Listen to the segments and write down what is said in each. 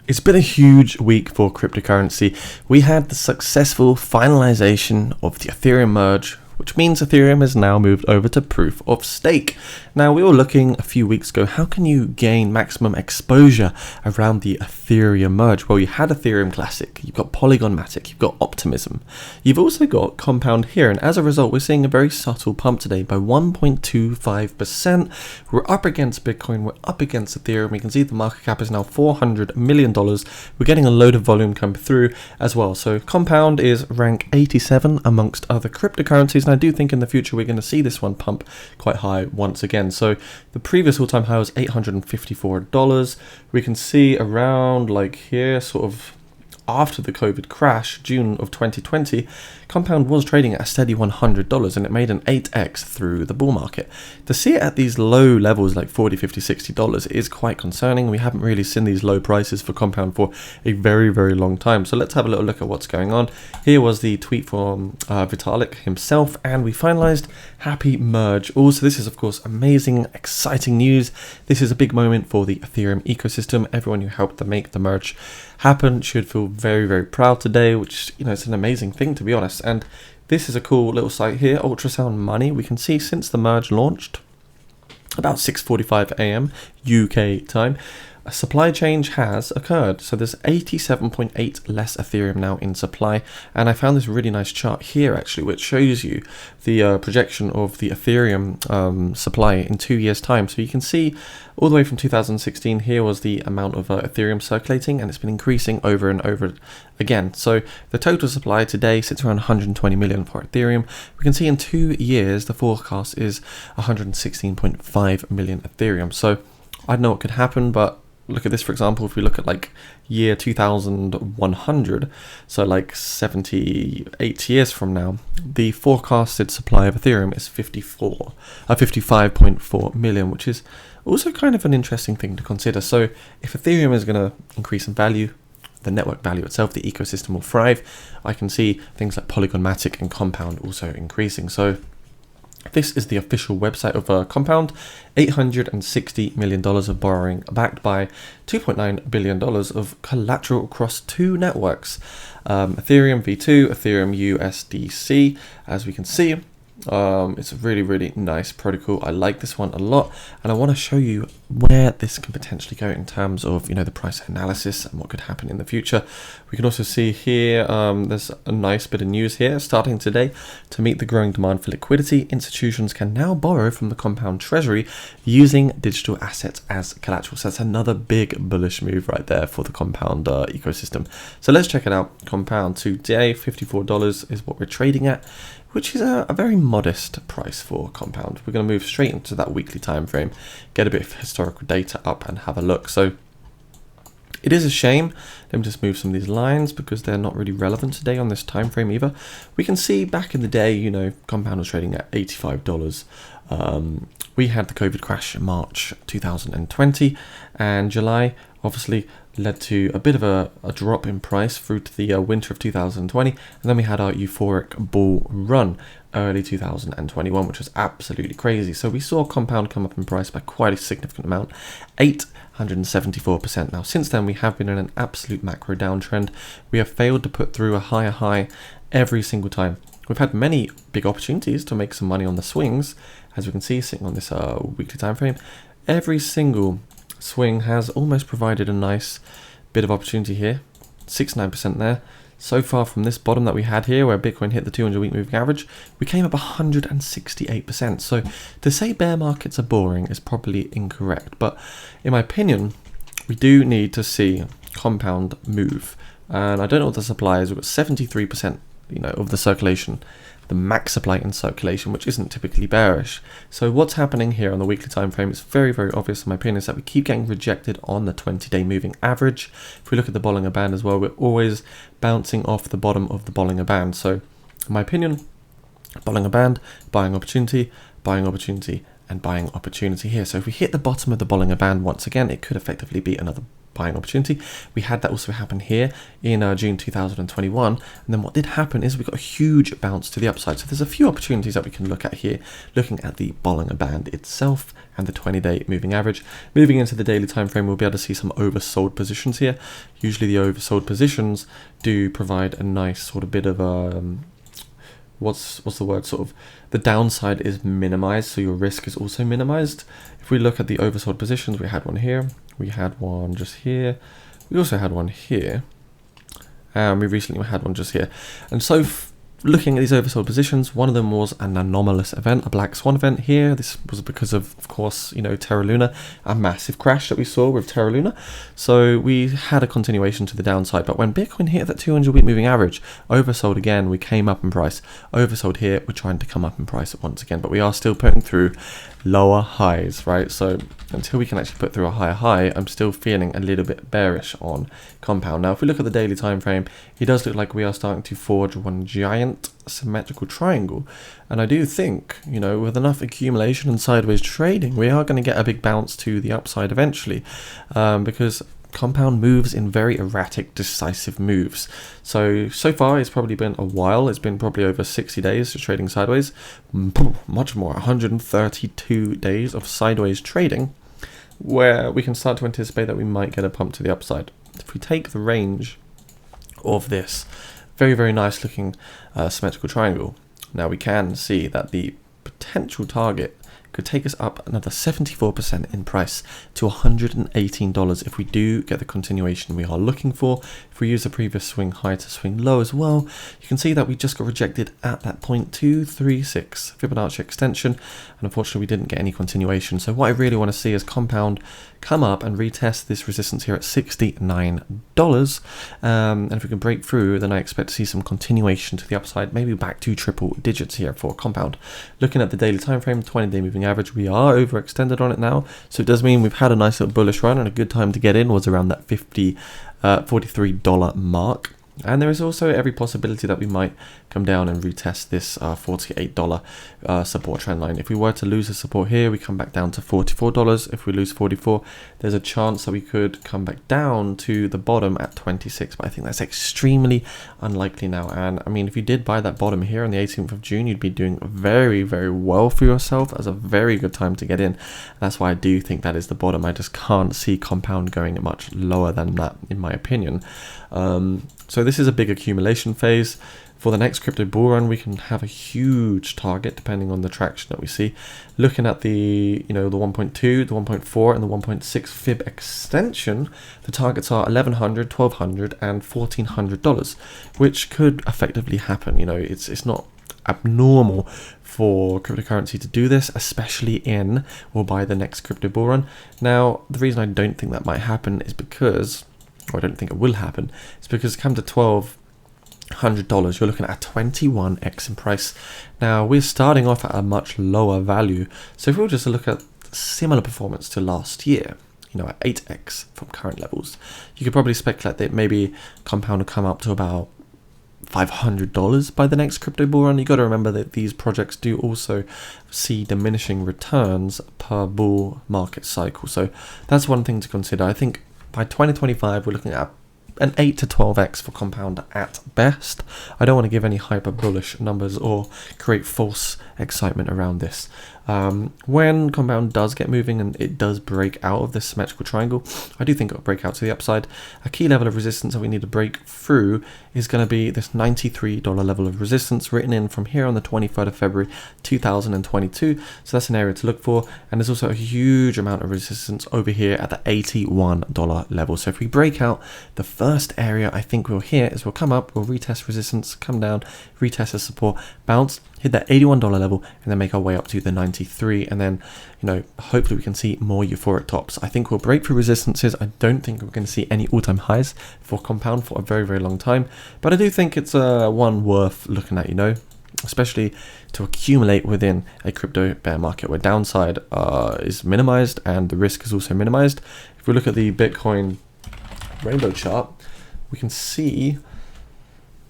It's been a huge week for cryptocurrency. We had the successful finalization of the Ethereum merge, which means Ethereum has now moved over to proof of stake. Now, we were looking a few weeks ago, how can you gain maximum exposure around the Ethereum merge? Well, you had Ethereum Classic, you've got Polygon Matic, you've got Optimism. You've also got Compound here, and as a result, we're seeing a very subtle pump today by 1.25%. We're up against Bitcoin, we're up against Ethereum. We can see the market cap is now $400 million. We're getting a load of volume come through as well. So Compound is rank 87 amongst other cryptocurrencies, and I do think in the future we're going to see this one pump quite high once again. So the previous all-time high was $854. We can see around like here, sort of after the COVID crash, June of 2020, Compound was trading at a steady $100 and it made an 8x through the bull market. To see it at these low levels like $40, $50, $60 is quite concerning. We haven't really seen these low prices for Compound for a very, very long time. So let's have a little look at what's going on. Here was the tweet from Vitalik himself, and we finalized happy merge. Also, this is of course amazing, exciting news. This is a big moment for the Ethereum ecosystem. Everyone who helped to make the merge happen should feel very, very proud today, which, you know, it's an amazing thing, to be honest. And this is a cool little site here, Ultrasound Money. We can see since the merge launched about 6:45 a.m. UK time, a supply change has occurred. So there's 87.8 less Ethereum now in supply. And I found this really nice chart here actually, which shows you the projection of the Ethereum supply in 2 years time. So you can see all the way from 2016, here was the amount of Ethereum circulating, and it's been increasing over and over again. So the total supply today sits around 120 million for Ethereum. We can see in 2 years, the forecast is 116.5 million Ethereum. So I don't know what could happen, but look at this, for example, if we look at like year 2100, so like 78 years from now, the forecasted supply of Ethereum is 55.4 million, which is also kind of an interesting thing to consider. So if Ethereum is going to increase in value, the network value itself, the ecosystem will thrive. I can see things like Polygon Matic and Compound also increasing. So this is the official website of Compound. $860 million of borrowing, backed by $2.9 billion of collateral across 2 networks. Ethereum V2, Ethereum USDC, as we can see. It's a really, really nice protocol. I like this one a lot, and I want to show you where this can potentially go in terms of, you know, the price analysis and what could happen in the future. We can also see here there's a nice bit of news here. Starting today, to meet the growing demand for liquidity, institutions can now borrow from the Compound treasury using digital assets as collateral. So that's another big bullish move right there for the Compound ecosystem. So let's check it out. Compound today, $54 is what we're trading at, which is a very modest price for Compound. We're going to move straight into that weekly time frame, get a bit of historical data up and have a look. So it is a shame. Let me just move some of these lines because they're not really relevant today on this time frame either. We can see back in the day, you know, Compound was trading at $85. We had the COVID crash in March 2020, and July obviously led to a bit of a drop in price through to the winter of 2020, and then we had our euphoric bull run early 2021, which was absolutely crazy. So we saw Compound come up in price by quite a significant amount, 874%. Now since then we have been in an absolute macro downtrend. We have failed to put through a higher high every single time. We've had many big opportunities to make some money on the swings, as we can see sitting on this weekly time frame. Every single swing has almost provided a nice bit of opportunity here, 69% there. So far from this bottom that we had here, where Bitcoin hit the 200-week moving average, we came up 168%. So to say bear markets are boring is probably incorrect, but in my opinion, we do need to see Compound move. And I don't know what the supply is. We've got 73%, you know, of the circulation, the max supply in circulation, which isn't typically bearish. So what's happening here on the weekly time frame is very, very obvious in my opinion, is that we keep getting rejected on the 20-day moving average. If we look at the Bollinger Band as well, we're always bouncing off the bottom of the Bollinger Band. So in my opinion, Bollinger Band, buying opportunity, and buying opportunity here. So if we hit the bottom of the Bollinger Band once again, it could effectively be another buying opportunity. We had that also happen here in June 2021, and then what did happen is we got a huge bounce to the upside. So there's a few opportunities that we can look at here, looking at the Bollinger Band itself and the 20-day moving average. Moving into the daily time frame, we'll be able to see some oversold positions here. Usually the oversold positions do provide a nice sort of bit of what's the word, sort of the downside is minimized, so your risk is also minimized. If we look at the oversold positions, we had one here, we had one just here, we also had one here, and we recently had one just here. And so looking at these oversold positions, one of them was an anomalous event, a black swan event here. This was because of course, you know, Terra Luna, a massive crash that we saw with Terra Luna. So we had a continuation to the downside, but when Bitcoin hit that 200-week moving average, oversold again, we came up in price. Oversold here, we're trying to come up in price once again, but we are still putting through lower highs, right? So until we can actually put through a higher high, I'm still feeling a little bit bearish on Compound. Now, if we look at the daily time frame, it does look like we are starting to forge one giant symmetrical triangle, and I do think, you know, with enough accumulation and sideways trading, we are going to get a big bounce to the upside eventually, because Compound moves in very erratic, decisive moves. So far it's probably been a while. It's been probably over 60 days of trading sideways, much more, 132 days of sideways trading, where we can start to anticipate that we might get a pump to the upside. If we take the range of this very, very nice looking symmetrical triangle, now we can see that the potential target could take us up another 74% in price to $118 if we do get the continuation we are looking for. If we use the previous swing high to swing low as well, you can see that we just got rejected at that 0.236 Fibonacci extension, and unfortunately we didn't get any continuation. So what I really want to see is Compound come up and retest this resistance here at $69, and if we can break through, then I expect to see some continuation to the upside, maybe back to triple digits here for Compound. Looking at the daily time frame, 20-day moving average, we are overextended on it now, so it does mean we've had a nice little bullish run, and a good time to get in was around that $43 mark. And there is also every possibility that we might come down and retest this $48 support trend line. If we were to lose the support here, we come back down to $44. If we lose 44, there's a chance that we could come back down to the bottom at 26, but I think that's extremely unlikely now. And I mean, if you did buy that bottom here on the 18th of June, you'd be doing very, very well for yourself. As a very good time to get in. That's why I do think that is the bottom. I just can't see Compound going much lower than that, in my opinion. So this is a big accumulation phase. For the next crypto bull run, we can have a huge target depending on the traction that we see. Looking at the, you know, the 1.2, the 1.4, and the 1.6 fib extension, the targets are $1,100, $1,200, and $1,400, which could effectively happen. You know, it's not abnormal for cryptocurrency to do this, especially in or by the next crypto bull run. Now, the reason I don't think that might happen is because, or I don't think it will happen, it's because come to $1,200, you're looking at 21x in price. Now, we're starting off at a much lower value, so if we were just to look at similar performance to last year, you know, at 8x from current levels, you could probably speculate that maybe Compound will come up to about $500 by the next crypto bull run. You got to remember that these projects do also see diminishing returns per bull market cycle, so that's one thing to consider. I think by 2025, we're looking at an 8 to 12x for Compound at best. I don't want to give any hyper bullish numbers or create false excitement around this. When Compound does get moving and it does break out of this symmetrical triangle, I do think it'll break out to the upside. A key level of resistance that we need to break through is going to be this $93 level of resistance written in from here on the 23rd of February 2022. So that's an area to look for. And there's also a huge amount of resistance over here at the $81 level. So if we break out, the first area I think we'll hit is we'll come up, we'll retest resistance, come down, retest the support, bounce, hit that $81 level, and then make our way up to the 93, and then, you know, hopefully we can see more euphoric tops. I think we'll break through resistances. I don't think we're going to see any all-time highs for Compound for a very, very long time, but I do think it's one worth looking at, you know, especially to accumulate within a crypto bear market where downside is minimized and the risk is also minimized. If we look at the Bitcoin rainbow chart, we can see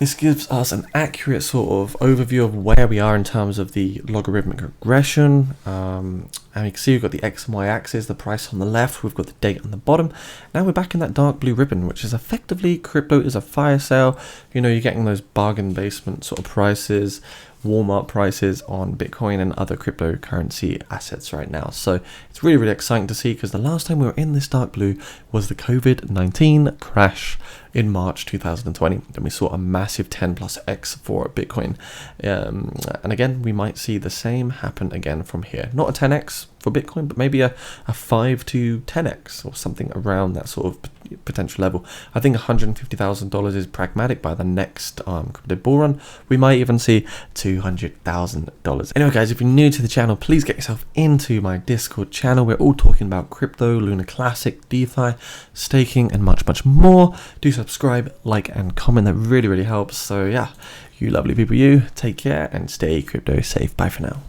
This gives us an accurate sort of overview of where we are in terms of the logarithmic regression. And you can see we've got the X and Y axis, the price on the left, we've got the date on the bottom. Now we're back in that dark blue ribbon, which is effectively crypto is a fire sale. You know, you're getting those bargain basement sort of prices, Walmart prices on Bitcoin and other cryptocurrency assets right now. So it's really, really exciting to see, because the last time we were in this dark blue was the COVID-19 crash in March 2020. And we saw a massive 10 plus X for Bitcoin. And again, we might see the same happen again from here. Not a 10X for Bitcoin, but maybe a 5 to 10X or something around that sort of potential level. I think $150,000 is pragmatic by the next crypto bull run. We might even see $200,000. Anyway, guys, if you're new to the channel, please get yourself into my Discord channel. We're all talking about crypto, Lunar Classic, DeFi, staking, and much, much more. Do subscribe, like, and comment. That really, really helps. So yeah, you lovely people, you take care and stay crypto safe. Bye for now.